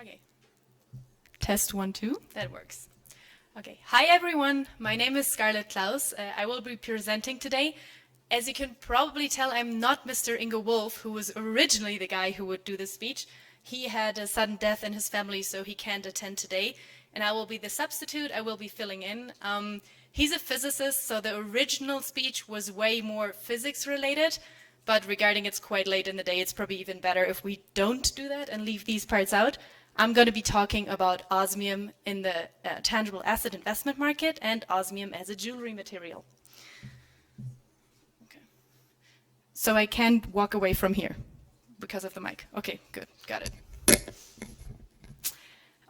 Okay. Test 1, 2. That works. Okay. Hi, everyone. My name is Scarlett Klaus. I will be presenting today. As you can probably tell, I'm not Mr. Ingo Wolf, who was originally the guy who would do this speech. He had a sudden death in his family, so he can't attend today. And I will be the substitute. I will be filling in. He's a physicist, so the original speech was way more physics related. But regarding it's quite late in the day, it's probably even better if we don't do that and leave these parts out. I'm going to be talking about osmium in the tangible asset investment market and osmium as a jewelry material. Okay. So I can't walk away from here because of the mic. Okay, good, got it.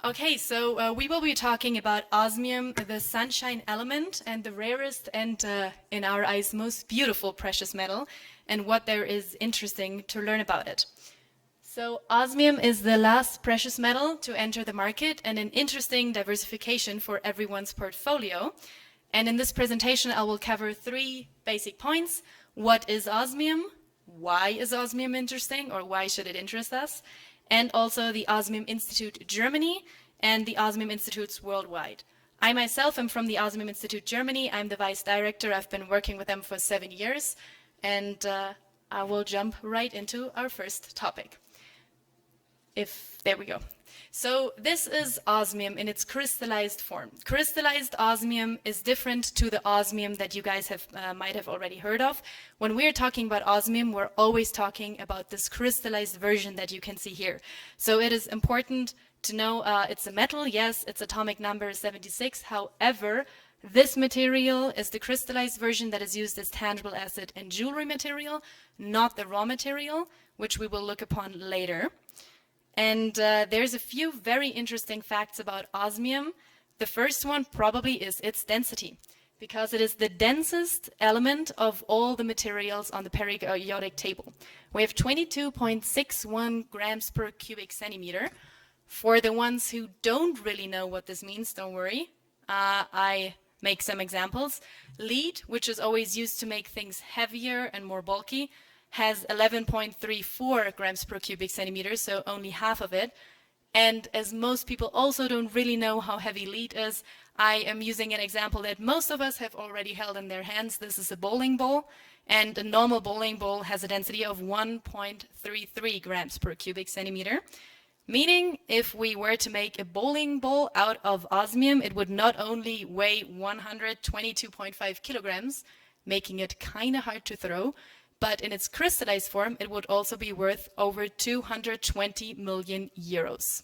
Okay, so we will be talking about osmium, the sunshine element, and the rarest and, in our eyes, most beautiful precious metal, and what there is interesting to learn about it. So osmium is the last precious metal to enter the market and an interesting diversification for everyone's portfolio. And in this presentation, I will cover 3 basic points. What is osmium? Why is osmium interesting, or why should it interest us? And also the Osmium Institute Germany and the Osmium Institutes worldwide. I myself am from the Osmium Institute Germany. I'm the vice director. I've been working with them for 7 years. And I will jump right into our first topic. There we go. So this is osmium in its crystallized form. Crystallized osmium is different to the osmium that you guys might have already heard of. When we're talking about osmium, we're always talking about this crystallized version that you can see here. So it is important to know it's a metal, yes, its atomic number is 76. However, this material is the crystallized version that is used as tangible asset and jewelry material, not the raw material, which we will look upon later. And there's a few very interesting facts about osmium. The first one probably is its density, because it is the densest element of all the materials on the periodic table. We have 22.61 grams per cubic centimeter. For the ones who don't really know what this means, don't worry. I make some examples. Lead, which is always used to make things heavier and more bulky, has 11.34 grams per cubic centimeter, so only half of it. And as most people also don't really know how heavy lead is, I am using an example that most of us have already held in their hands. This is a bowling ball, and a normal bowling ball has a density of 1.33 grams per cubic centimeter. Meaning, if we were to make a bowling ball out of osmium, it would not only weigh 122.5 kilograms, making it kind of hard to throw, but in its crystallized form, it would also be worth over 220 million euros.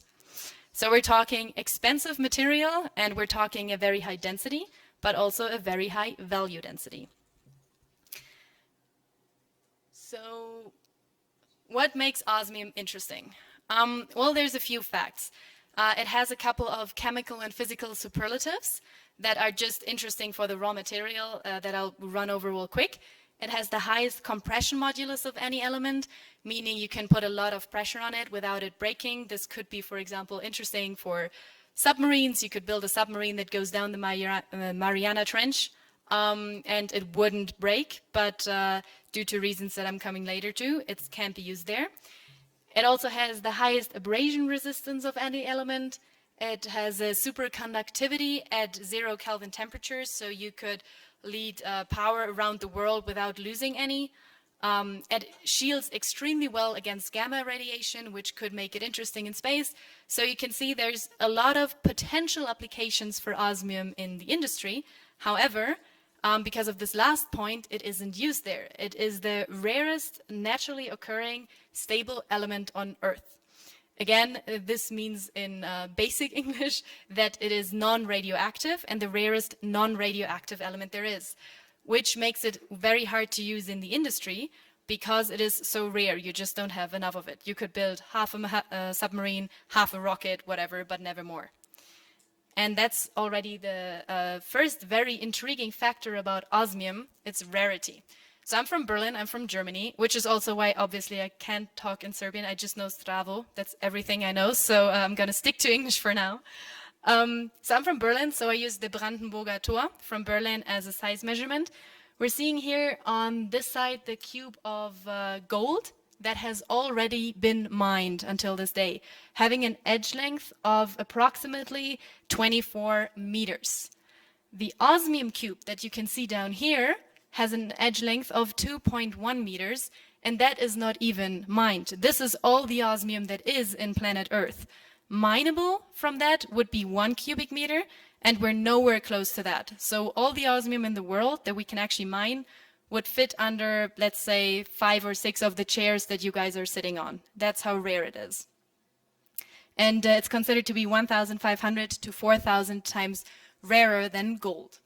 So we're talking expensive material, and we're talking a very high density, but also a very high value density. So what makes osmium interesting? Well, there's a few facts. It has a couple of chemical and physical superlatives that are just interesting for the raw material that I'll run over real quick. It has the highest compression modulus of any element, meaning you can put a lot of pressure on it without it breaking. This could be, for example, interesting for submarines. You could build a submarine that goes down the Mariana Trench, and it wouldn't break, but due to reasons that I'm coming later to, it can't be used there. It also has the highest abrasion resistance of any element. It has a superconductivity at 0 Kelvin temperatures, so you could lead power around the world without losing any. It shields extremely well against gamma radiation, which could make it interesting in space. So you can see there's a lot of potential applications for osmium in the industry. However, because of this last point, it isn't used there. It is the rarest naturally occurring stable element on Earth. Again, this means in basic English that it is non-radioactive and the rarest non-radioactive element there is, which makes it very hard to use in the industry because it is so rare. You just don't have enough of it. You could build half a submarine, half a rocket, whatever, but never more. And that's already the first very intriguing factor about osmium, its rarity. So I'm from Berlin, I'm from Germany, which is also why obviously I can't talk in Serbian. I just know Zdravo, that's everything I know, so I'm going to stick to English for now. So I'm from Berlin, so I use the Brandenburger Tor from Berlin as a size measurement. We're seeing here on this side the cube of gold that has already been mined until this day, having an edge length of approximately 24 meters. The osmium cube that you can see down here has an edge length of 2.1 meters, and that is not even mined. This is all the osmium that is in planet Earth. Mineable from that would be 1 cubic meter, and we're nowhere close to that. So all the osmium in the world that we can actually mine would fit under, let's say, 5 or 6 of the chairs that you guys are sitting on. That's how rare it is. And it's considered to be 1,500 to 4,000 times rarer than gold.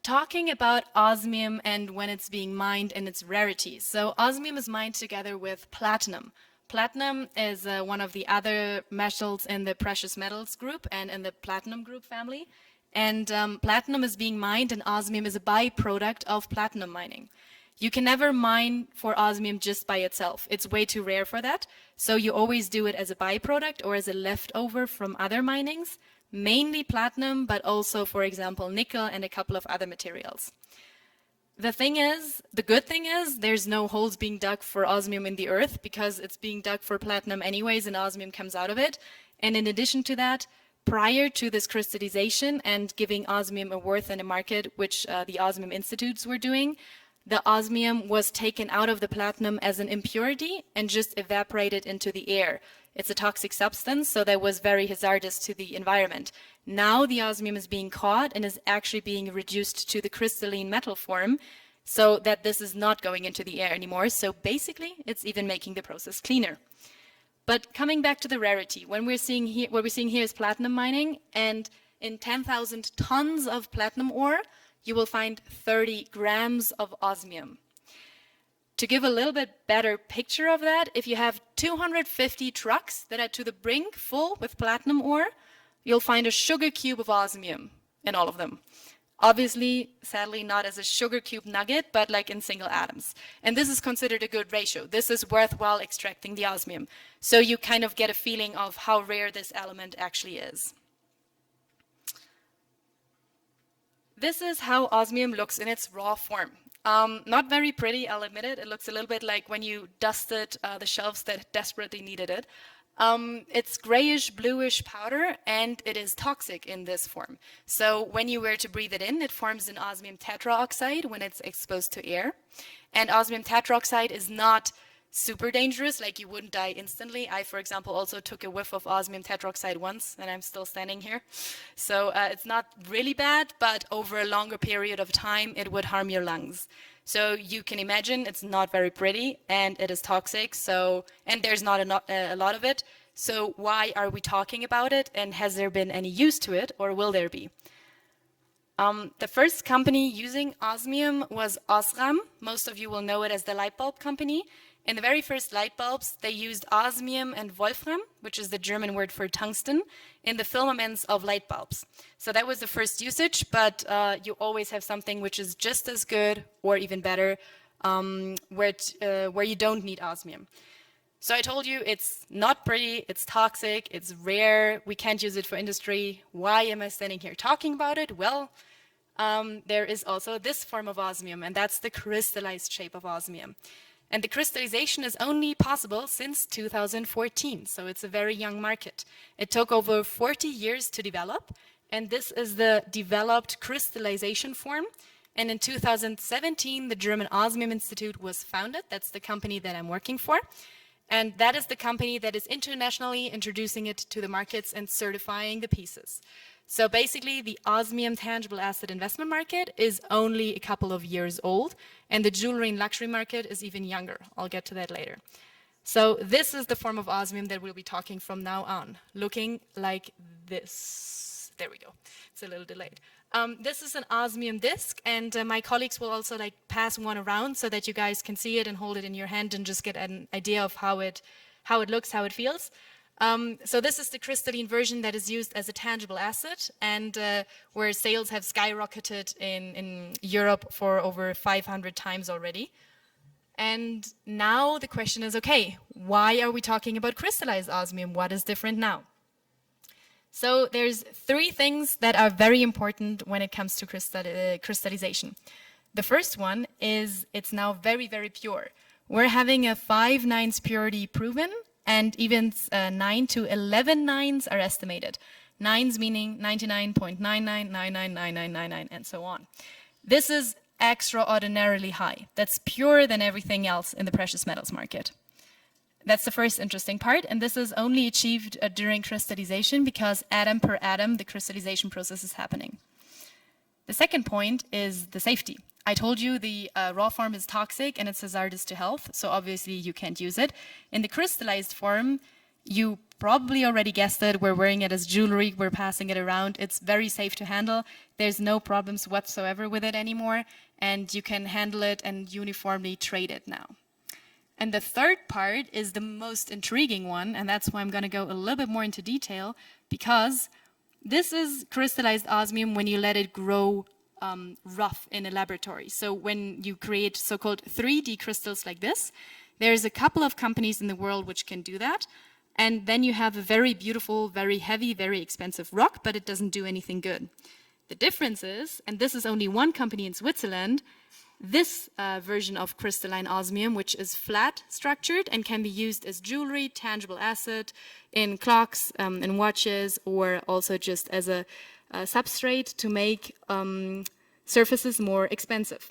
Talking about osmium and when it's being mined and its rarity. So osmium is mined together with platinum. Platinum is one of the other metals in the precious metals group and in the platinum group family. And platinum is being mined and osmium is a byproduct of platinum mining. You can never mine for osmium just by itself. It's way too rare for that. So you always do it as a byproduct or as a leftover from other minings, mainly platinum, but also, for example, nickel and a couple of other materials. The good thing is, there's no holes being dug for osmium in the earth because it's being dug for platinum anyways and osmium comes out of it. And in addition to that, prior to this crystallization and giving osmium a worth in a market, which the Osmium Institutes were doing, the osmium was taken out of the platinum as an impurity and just evaporated into the air. It's a toxic substance, so that was very hazardous to the environment. Now the osmium is being caught and is actually being reduced to the crystalline metal form so that this is not going into the air anymore. So basically, it's even making the process cleaner. But coming back to the rarity, what we're seeing here is platinum mining, and in 10,000 tons of platinum ore, you will find 30 grams of osmium. To give a little bit better picture of that, if you have 250 trucks that are to the brink full with platinum ore, you'll find a sugar cube of osmium in all of them. Obviously, sadly, not as a sugar cube nugget, but like in single atoms. And this is considered a good ratio. This is worthwhile extracting the osmium. So you kind of get a feeling of how rare this element actually is. This is how osmium looks in its raw form. Not very pretty, I'll admit it. It looks a little bit like when you dusted the shelves that desperately needed it. It's grayish, bluish powder, and it is toxic in this form. So when you were to breathe it in, it forms an osmium tetroxide when it's exposed to air. And osmium tetroxide is not super dangerous, like you wouldn't die instantly. I, for example, also took a whiff of osmium tetroxide once, and I'm still standing here. So it's not really bad, but over a longer period of time, it would harm your lungs. So you can imagine it's not very pretty, and it is toxic, and there's not a lot of it. So why are we talking about it, and has there been any use to it, or will there be? The first company using osmium was Osram. Most of you will know it as the light bulb company. In the very first light bulbs, they used osmium and wolfram, which is the German word for tungsten, in the filaments of light bulbs. So that was the first usage, but you always have something which is just as good or even better, where you don't need osmium. So I told you it's not pretty, it's toxic, it's rare, we can't use it for industry. Why am I standing here talking about it? Well, there is also this form of osmium, and that's the crystallized shape of osmium. And the crystallization is only possible since 2014, so it's a very young market. It took over 40 years to develop, and this is the developed crystallization form. And in 2017, the German Osmium Institute was founded. That's the company that I'm working for. And that is the company that is internationally introducing it to the markets and certifying the pieces. So basically, the osmium tangible asset investment market is only a couple of years old, and the jewelry and luxury market is even younger. I'll get to that later. So this is the form of osmium that we'll be talking from now on, looking like this. There we go. It's a little delayed. This is an osmium disc, and my colleagues will also pass one around so that you guys can see it and hold it in your hand and just get an idea of how it looks, how it feels. So this is the crystalline version that is used as a tangible asset, and where sales have skyrocketed in Europe for over 500 times already. And now the question is, okay, why are we talking about crystallized osmium? What is different now? So there's three things that are very important when it comes to crystallization. The first one is it's now very, very pure. We're having a 5 nines purity proven, and even 9 to 11 nines are estimated. Nines meaning 99.99999999 and so on. This is extraordinarily high. That's purer than everything else in the precious metals market. That's the first interesting part, and this is only achieved during crystallization because atom per atom the crystallization process is happening. The second point is the safety. I told you the raw form is toxic and it's hazardous to health, so obviously you can't use it. In the crystallized form, you probably already guessed it, we're wearing it as jewelry, we're passing it around, it's very safe to handle, there's no problems whatsoever with it anymore, and you can handle it and uniformly trade it now. And the third part is the most intriguing one, and that's why I'm going to go a little bit more into detail, because this is crystallized osmium when you let it grow rough in a laboratory. So when you create so-called 3D crystals like this, there's a couple of companies in the world which can do that. And then you have a very beautiful, very heavy, very expensive rock, but it doesn't do anything good. The difference is, and this is only one company in Switzerland, this version of crystalline osmium, which is flat structured and can be used as jewelry, tangible asset, in clocks, in watches, or also just as a substrate to make surfaces more expensive.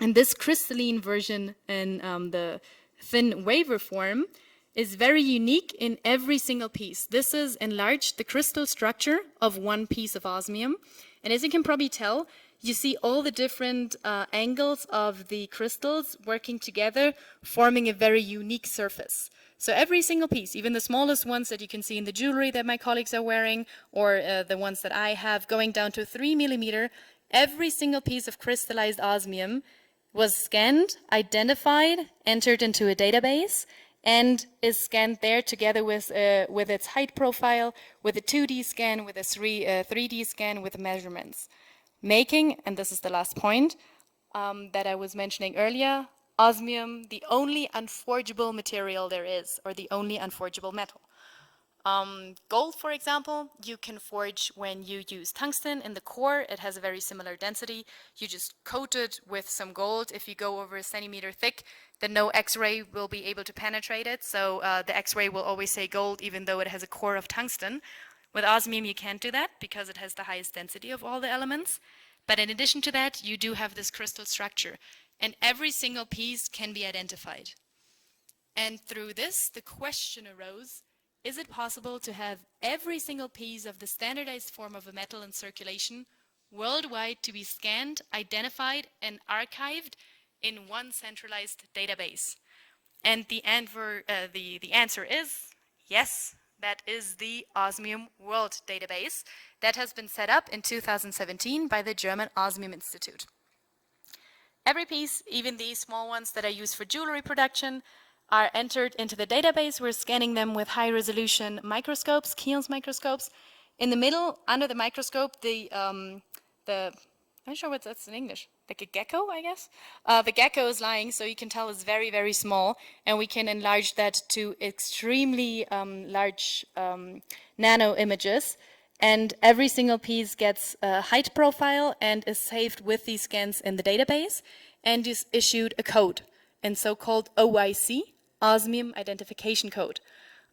And this crystalline version in the thin wafer form is very unique in every single piece. This is enlarged the crystal structure of one piece of osmium. And as you can probably tell, you see all the different angles of the crystals working together, forming a very unique surface. So every single piece, even the smallest ones that you can see in the jewelry that my colleagues are wearing, or the ones that I have going down to 3 millimeter, every single piece of crystallized osmium was scanned, identified, entered into a database, and is scanned there together with its height profile, with a 2D scan, with a 3D scan, with measurements. Making, and this is the last point that I was mentioning earlier, osmium the only unforgeable material there is, or the only unforgeable metal. Gold, for example, you can forge when you use tungsten in the core. It has a very similar density. You just coat it with some gold. If you go over a centimeter thick, then no X-ray will be able to penetrate it. So the X-ray will always say gold, even though it has a core of tungsten. With osmium, you can't do that because it has the highest density of all the elements. But in addition to that, you do have this crystal structure, and every single piece can be identified. And through this, the question arose, is it possible to have every single piece of the standardized form of a metal in circulation worldwide to be scanned, identified, and archived in one centralized database? And the answer is yes. That is the Osmium World Database that has been set up in 2017 by the German Osmium Institute. Every piece, even these small ones that are used for jewelry production, are entered into the database. We're scanning them with high-resolution microscopes, Keown's microscopes. In the middle, under the microscope, I'm not sure what that's in English, like a gecko, I guess? The gecko is lying, so you can tell it's very, very small, and we can enlarge that to extremely large nano images. And every single piece gets a height profile and is saved with these scans in the database and is issued a code, and so-called OIC, Osmium Identification Code.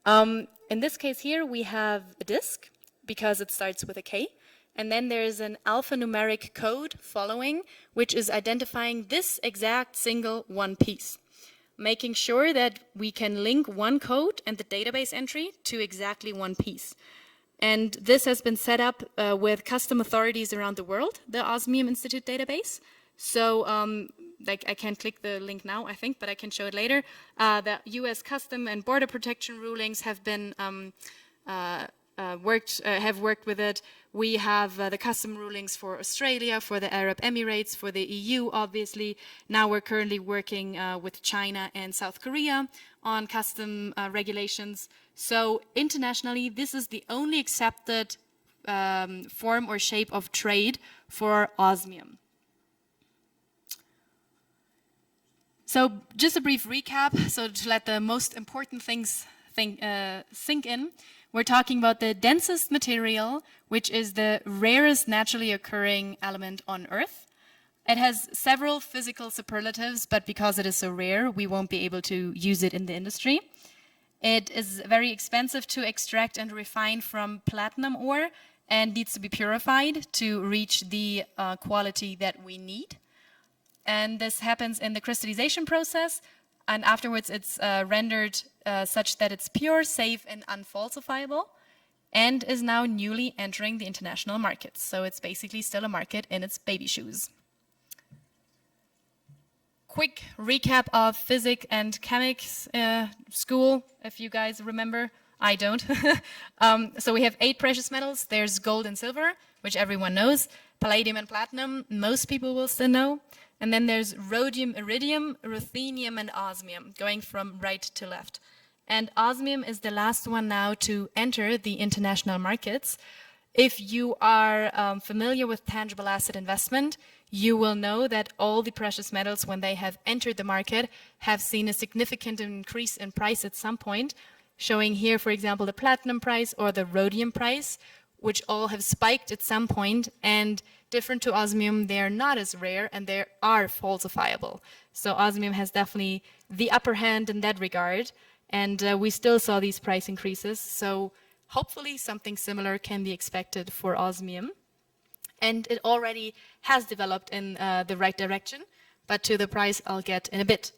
In this case here, we have a disk, because it starts with a K. And then there's an alphanumeric code following, which is identifying this exact single one piece, making sure that we can link one code and the database entry to exactly one piece. And this has been set up with custom authorities around the world, the Osmium Institute database. So, like I can't click the link now, I think, but I can show it later. The U.S. Custom and Border Protection rulings have been worked with it. We have the custom rulings for Australia, for the Arab Emirates, for the EU, obviously. Now we're currently working with China and South Korea on custom regulations. So internationally, this is the only accepted form or shape of trade for osmium. So just a brief recap, so to let the most important things sink in. We're talking about the densest material, which is the rarest naturally occurring element on Earth. It has several physical superlatives, but because it is so rare, we won't be able to use it in the industry. It is very expensive to extract and refine from platinum ore and needs to be purified to reach the quality that we need. And this happens in the crystallization process, and afterwards it's rendered such that it's pure, safe, and unfalsifiable, and is now newly entering the international markets. So it's basically still a market in its baby shoes. Quick recap of physics and chemics school, if you guys remember. I don't. So we have 8 precious metals. There's gold and silver, which everyone knows. Palladium and platinum, most people will still know. And then there's rhodium, iridium, ruthenium, and osmium, going from right to left. And osmium is the last one now to enter the international markets. If you are familiar with tangible asset investment, you will know that all the precious metals, when they have entered the market, have seen a significant increase in price at some point, showing here, for example, the platinum price or the rhodium price, which all have spiked at some point, and different to osmium, they are not as rare and they are falsifiable. So osmium has definitely the upper hand in that regard, and we still saw these price increases. So hopefully something similar can be expected for osmium. And it already has developed in the right direction, but to the price I'll get in a bit.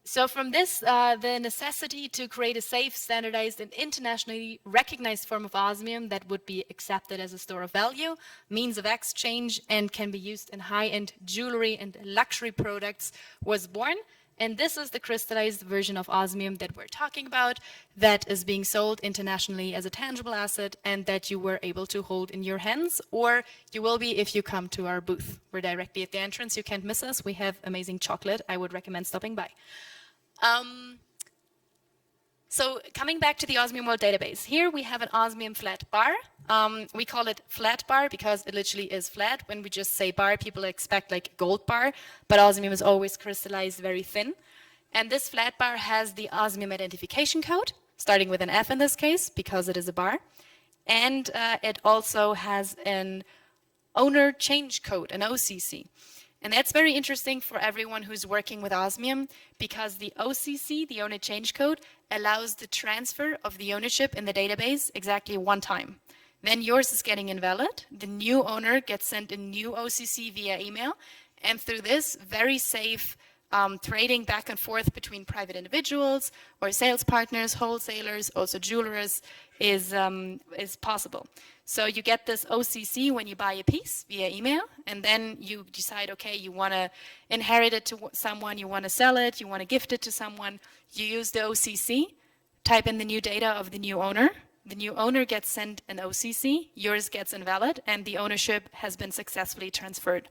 So from this, the necessity to create a safe, standardized, and internationally recognized form of osmium that would be accepted as a store of value, means of exchange, and can be used in high-end jewelry and luxury products was born. And this is the crystallized version of osmium that we're talking about, that is being sold internationally as a tangible asset and that you were able to hold in your hands, or you will be if you come to our booth. We're directly at the entrance. You can't miss us. We have amazing chocolate. I would recommend stopping by. So coming back to the Osmium World Database, here we have an osmium flat bar. We call it flat bar because it literally is flat. When we just say bar, people expect like a gold bar, but osmium is always crystallized very thin. And this flat bar has the osmium identification code, starting with an F in this case, because it is a bar. And it also has an owner change code, an OCC. And that's very interesting for everyone who's working with osmium, because the OCC, the owner change code, allows the transfer of the ownership in the database exactly one time. Then yours is getting invalid. The new owner gets sent a new OCC via email. And through this very safe trading back and forth between private individuals or sales partners, wholesalers, also jewelers, is possible. So you get this OCC when you buy a piece via email, and then you decide, okay, you want to inherit it to someone, you want to sell it, you want to gift it to someone. You use the OCC, type in the new data of the new owner. The new owner gets sent an OCC, yours gets invalid, and the ownership has been successfully transferred.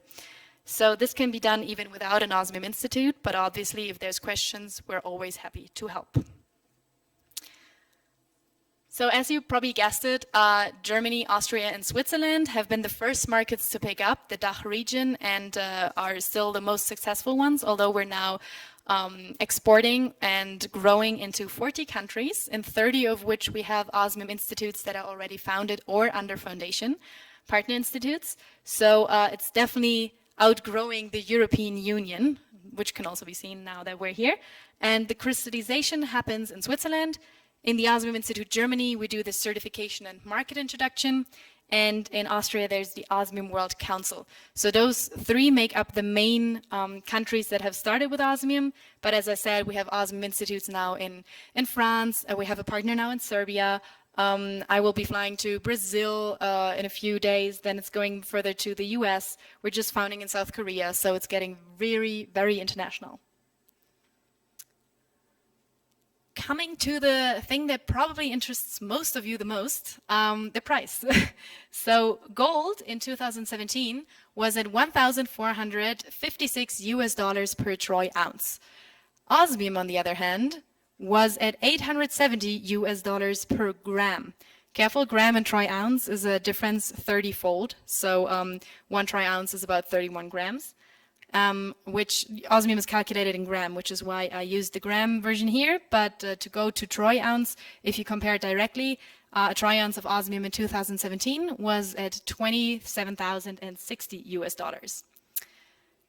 So this can be done even without an Osmium Institute, but obviously if there's questions, we're always happy to help. So as you probably guessed it, Germany, Austria, and Switzerland have been the first markets to pick up the DACH region and are still the most successful ones, although we're now exporting and growing into 40 countries, in 30 of which we have Osmium Institutes that are already founded or under foundation, partner institutes. So it's definitely outgrowing the European Union, which can also be seen now that we're here. And the crystallization happens in Switzerland. In the Osmium Institute Germany, we do the certification and market introduction. And in Austria, there's the Osmium World Council. So those 3 make up the main countries that have started with Osmium. But as I said, we have Osmium Institutes now in France. We have a partner now in Serbia. I will be flying to Brazil in a few days. Then it's going further to the US. We're just founding in South Korea. So it's getting very, very international. Coming to the thing that probably interests most of you the most, the price. So gold in 2017 was at 1,456 US dollars per troy ounce. Osmium, on the other hand, was at 870 US dollars per gram. Careful, gram and troy ounce is a difference 30-fold. So 1 troy ounce is about 31 grams. Which osmium is calculated in gram, which is why I used the gram version here. But to go to troy ounce, if you compare it directly, A troy ounce of osmium in 2017 was at 27,060 US dollars.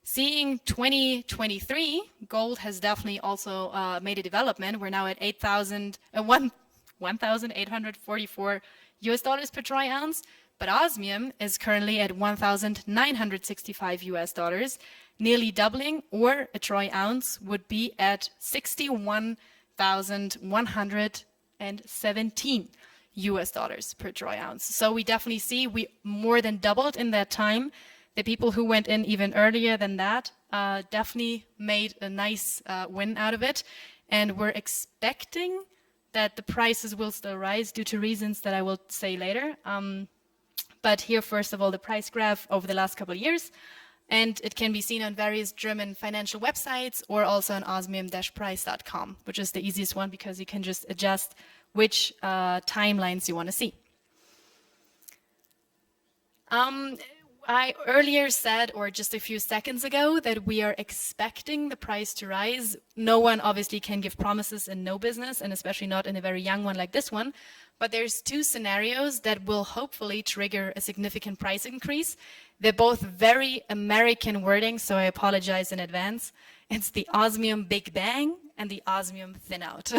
Seeing 2023, gold has definitely also made a development. We're now at 1,844 US dollars per troy ounce, but osmium is currently at 1,965 US dollars, nearly doubling, or a troy ounce would be at 61,117 US dollars per troy ounce. So we definitely see we more than doubled in that time. The people who went in even earlier than that definitely made a nice win out of it. And we're expecting that the prices will still rise due to reasons that I will say later. But here, first of all, the price graph over the last couple of years. And it can be seen on various German financial websites or also on osmium-price.com, which is the easiest one because you can just adjust which timelines you want to see. I earlier said, or just a few seconds ago, that we are expecting the price to rise. No one obviously can give promises in no business, and especially not in a very young one like this one. But there's two scenarios that will hopefully trigger a significant price increase. They're both very American wording, so I apologize in advance. It's the osmium Big Bang and the osmium thin out.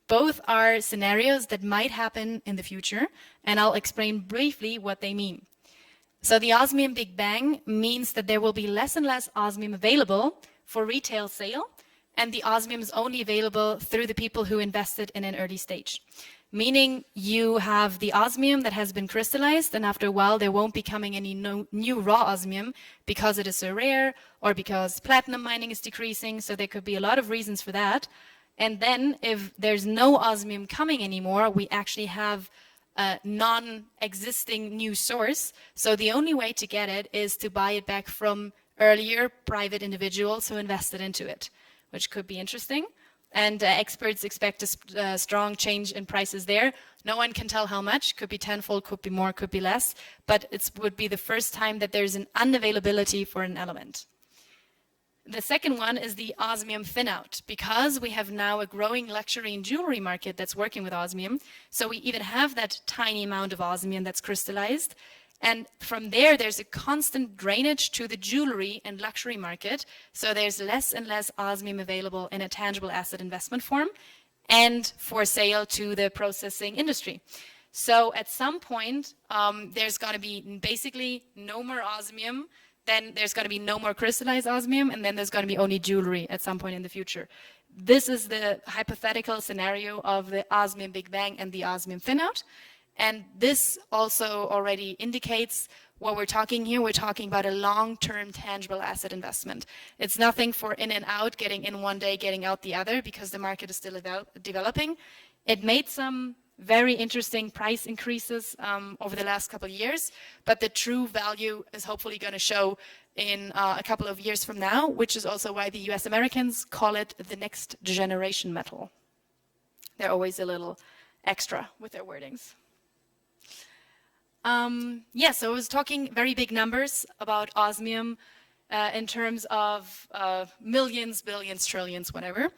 Both are scenarios that might happen in the future, and I'll explain briefly what they mean. So the osmium Big Bang means that there will be less and less osmium available for retail sale, and the osmium is only available through the people who invested in an early stage. Meaning you have the osmium that has been crystallized, and after a while there won't be coming any new raw osmium because it is so rare or because platinum mining is decreasing, so there could be a lot of reasons for that. And then if there's no osmium coming anymore, we actually have a non-existing new source. So the only way to get it is to buy it back from earlier private individuals who invested into it, which could be interesting. And experts expect a strong change in prices there. No one can tell how much. Could be tenfold, could be more, could be less. But it would be the first time that there's an unavailability for an element. The second one is the osmium thin out, because we have now a growing luxury and jewelry market that's working with osmium. So we even have that tiny amount of osmium that's crystallized. And from there, there's a constant drainage to the jewelry and luxury market. So there's less and less osmium available in a tangible asset investment form and for sale to the processing industry. So at some point, there's going to be basically no more osmium. Then there's going to be no more crystallized osmium, and then there's going to be only jewelry at some point in the future. This is the hypothetical scenario of the osmium Big Bang and the osmium thin out. And this also already indicates what we're talking here. We're talking about a long-term tangible asset investment. It's nothing for in and out, getting in one day, getting out the other, because the market is still developing. It made some very interesting price increases over the last couple of years, but the true value is hopefully going to show in a couple of years from now, which is also why the US Americans call it the next generation metal. They're always a little extra with their wordings. Yeah, so I was talking very big numbers about osmium in terms of millions, billions, trillions, whatever.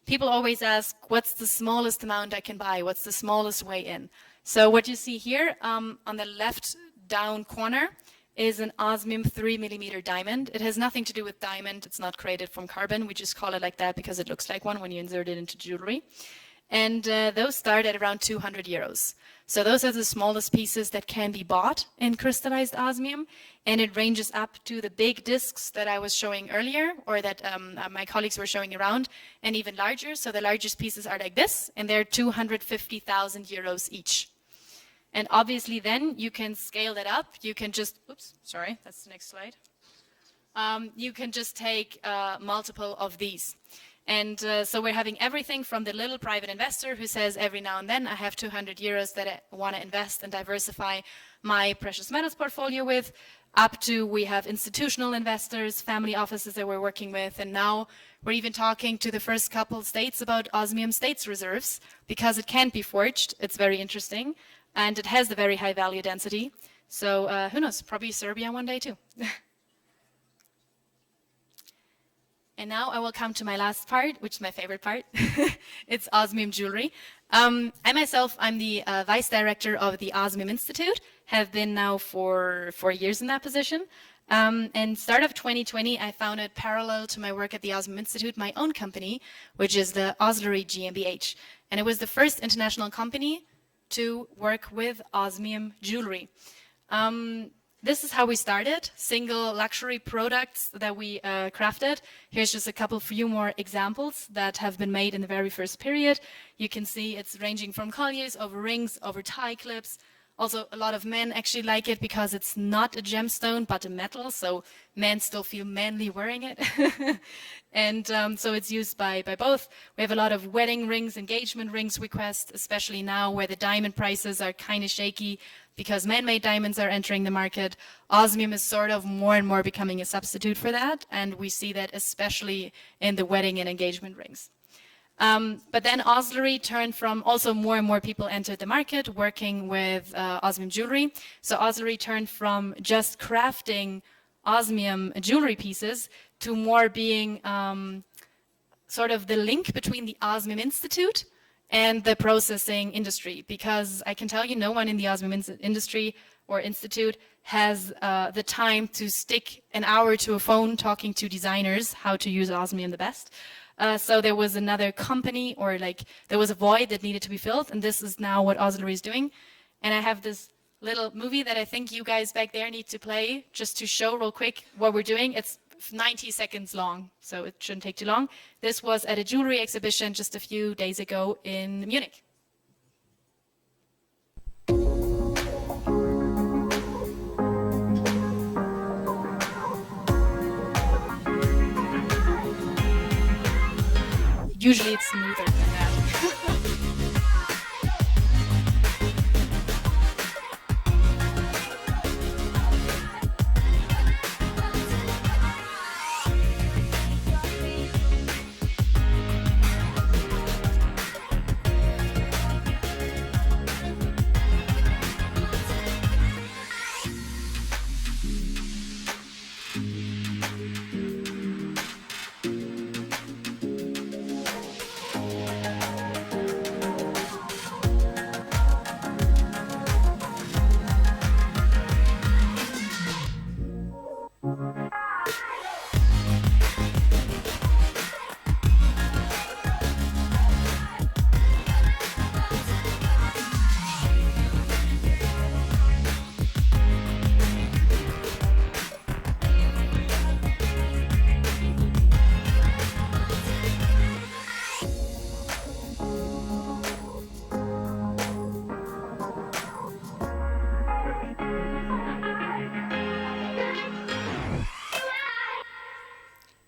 People always ask, what's the smallest amount I can buy? What's the smallest way in? So what you see here on the left down corner is an osmium 3mm diamond. It has nothing to do with diamond. It's not created from carbon. We just call it like that because it looks like one when you insert it into jewelry. And those start at around 200 euros. So those are the smallest pieces that can be bought in crystallized osmium. And it ranges up to the big discs that I was showing earlier, or that my colleagues were showing around, and even larger. So the largest pieces are like this, and they're 250,000 euros each. And obviously then you can scale that up. You can just, oops, sorry, that's the next slide. You can just take multiple of these. And so we're having everything from the little private investor who says every now and then I have 200 euros that I want to invest and diversify my precious metals portfolio with, up to we have institutional investors, family offices that we're working with, and now we're even talking to the first couple states about osmium states reserves because it can't be forged. It's very interesting, and it has the very high value density. So who knows, probably Serbia one day too. And now I will come to my last part, which is my favorite part. It's osmium jewelry. I'm the vice director of the Osmium Institute, have been now for 4 years in that position. And start of 2020, I founded, parallel to my work at the Osmium Institute, my own company, which is the Oslery GmbH. And it was the first international company to work with osmium jewelry. This is how we started, single luxury products that we crafted. Here's just a few more examples that have been made in the very first period. You can see it's ranging from colliers over rings, over tie clips. Also, a lot of men actually like it because it's not a gemstone, but a metal, so men still feel manly wearing it. And so it's used by both. We have a lot of wedding rings, engagement rings requests, especially now where the diamond prices are kind of shaky because man-made diamonds are entering the market. Osmium is sort of more and more becoming a substitute for that, and we see that especially in the wedding and engagement rings. But then Oslery turned from, also more and more people entered the market working with osmium jewelry. So Oslery turned from just crafting osmium jewelry pieces to more being sort of the link between the Osmium Institute and the processing industry, because I can tell you no one in the Osmium industry or institute has the time to stick an hour to a phone talking to designers how to use osmium the best. So there was another company, or like there was a void that needed to be filled, and this is now what Oslery is doing. And I have this little movie that I think you guys back there need to play just to show real quick what we're doing. It's 90 seconds long, so it shouldn't take too long. This was at a jewelry exhibition just a few days ago in Munich. Usually it's smoother than that.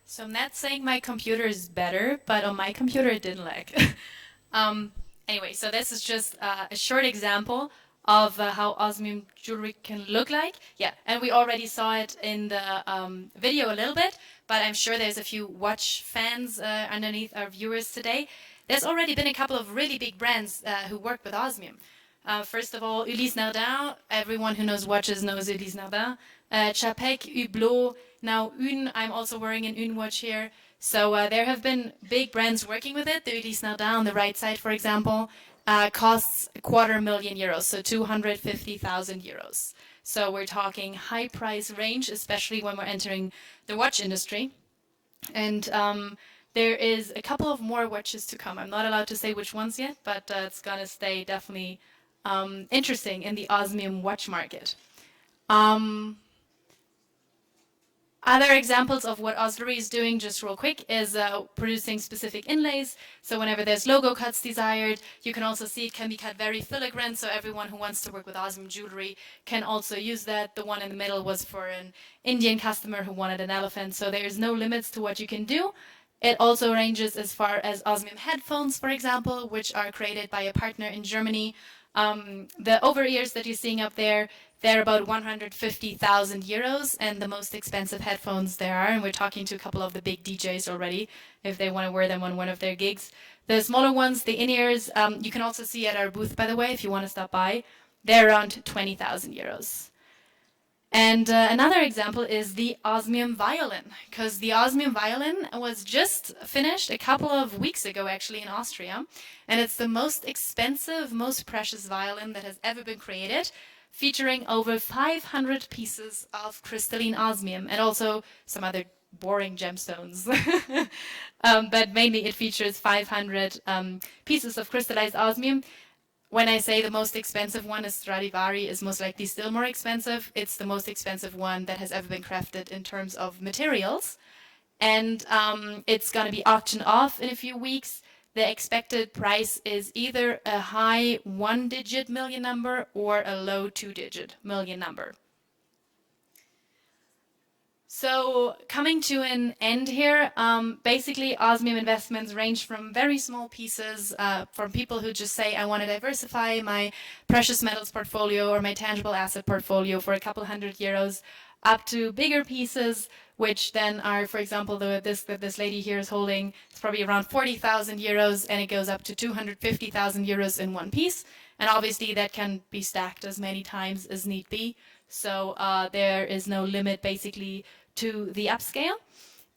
So I'm not saying my computer is better, but on my computer it didn't lag. Anyway, so this is just a short example of how osmium jewelry can look like. Yeah, and we already saw it in the video a little bit, but I'm sure there's a few watch fans underneath our viewers today. There's already been a couple of really big brands who work with osmium. First of all, Ulysse Nardin. Everyone who knows watches knows Ulysse Nardin. Chapek, Hublot, now Une. I'm also wearing an Une watch here. So there have been big brands working with it. The Ulysse Nardin on the right side, for example, costs €250,000, so 250,000 euros. So we're talking high price range, especially when we're entering the watch industry. And there is a couple of more watches to come. I'm not allowed to say which ones yet, but it's going to stay definitely interesting in the osmium watch market. Other examples of what Oslery is doing, just real quick, is producing specific inlays. So whenever there's logo cuts desired, you can also see it can be cut very filigree, so everyone who wants to work with osmium jewelry can also use that. The one in the middle was for an Indian customer who wanted an elephant, so there's no limits to what you can do. It also ranges as far as osmium headphones, for example, which are created by a partner in Germany. The over-ears that you're seeing up there, they're about 150,000 euros, and the most expensive headphones there are, and we're talking to a couple of the big DJs already, if they want to wear them on one of their gigs. The smaller ones, the in-ears, you can also see at our booth, by the way, if you want to stop by, they're around 20,000 euros. And another example is the Osmium violin, because the Osmium violin was just finished a couple of weeks ago, actually, in Austria. And it's the most expensive, most precious violin that has ever been created, featuring over 500 pieces of crystalline osmium and also some other boring gemstones. But mainly it features 500 pieces of crystallized osmium. When I say the most expensive one is Stradivari, is most likely still more expensive. It's the most expensive one that has ever been crafted in terms of materials. And it's going to be auctioned off in a few weeks. The expected price is either a high one-digit million number or a low two-digit million number. So coming to an end here, basically Osmium investments range from very small pieces, from people who just say, I want to diversify my precious metals portfolio or my tangible asset portfolio for a couple €100, up to bigger pieces, which then are, for example, this lady here is holding, it's probably around €40,000, and it goes up to €250,000 in one piece. And obviously that can be stacked as many times as need be. So there is no limit, basically, to the upscale.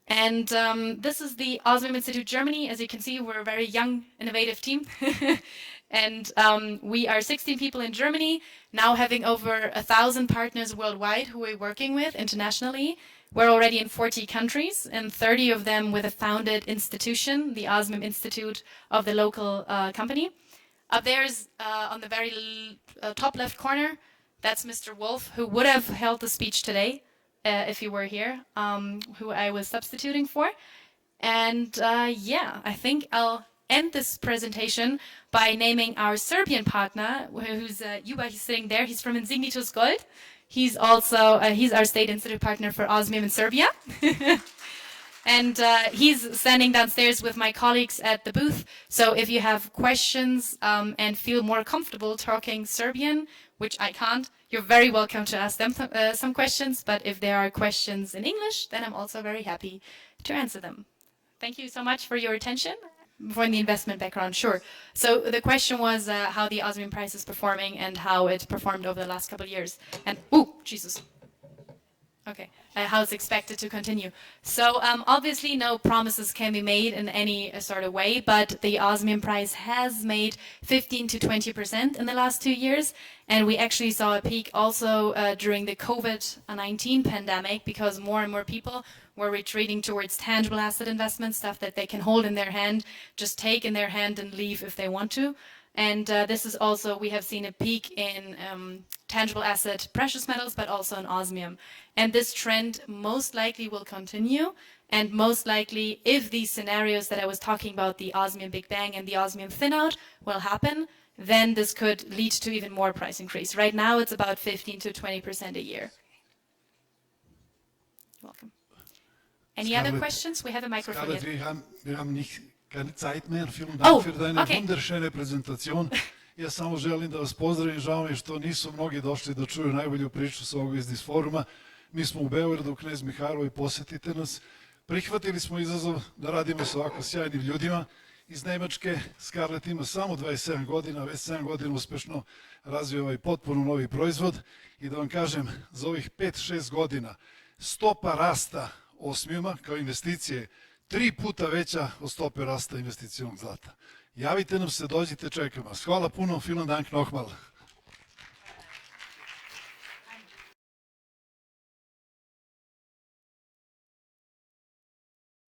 And this is the Osmium Institute Germany. As you can see, we're a very young, innovative team. And we are 16 people in Germany, now having over 1,000 partners worldwide who we're working with internationally. We're already in 40 countries, and 30 of them with a founded institution, the Osmium Institute of the local company. Up there is, on the very top left corner, that's Mr. Wolf, who would have held the speech today if he were here, who I was substituting for. And yeah, I think I'll end this presentation by naming our Serbian partner, who's Juba, he's sitting there. He's from Insignitus Gold. He's also, he's our State Institute partner for Osmium in Serbia. And he's standing downstairs with my colleagues at the booth. So if you have questions and feel more comfortable talking Serbian, which I can't, you're very welcome to ask them some questions. But if there are questions in English, then I'm also very happy to answer them. Thank you so much for your attention. For the investment background, sure. So the question was how the Osmium price is performing and how it performed over the last couple of years. And, oh, Jesus. Okay, how it's expected to continue. So obviously no promises can be made in any sort of way, but the Osmium price has made 15 to 20% in the last 2 years. And we actually saw a peak also during the COVID-19 pandemic, because more and more people were retreating towards tangible asset investments, stuff that they can hold in their hand, just take in their hand and leave if they want to. And this is also, we have seen a peak in tangible asset precious metals, but also in osmium. And this trend most likely will continue. And most likely, if these scenarios that I was talking about, the Osmium Big Bang and the Osmium Thin Out, will happen, then this could lead to even more price increase. Right now, it's about 15 to 20% a year. You're welcome. Any other questions? We have a microphone here. Wir haben nicht keine Zeit mehr. Vielen Dank für deine wunderschöne Präsentation. Ja samo želim da vas pozdravim, žao mi je što nisu mnogi došli da čuju najbolju priču s ovog Biznis foruma. Mi smo u Beogradu, Knez Mihajlo, i posetite nas. Prihvatili smo izazov da radimo sa ovako sjajnim ljudima iz Nemačke. Scarlett ima samo 27 godina, već 7 godina uspešno razvio ovaj potpuno novi proizvod. I da vam kažem, za ovih 5-6 godina stopa rasta Osmiuma kao investicije 3 puta veća od stope rasta investicionog zlata. Javite nam se, dođite, čekamo vas. Hvala puno, vielen Dank nochmal.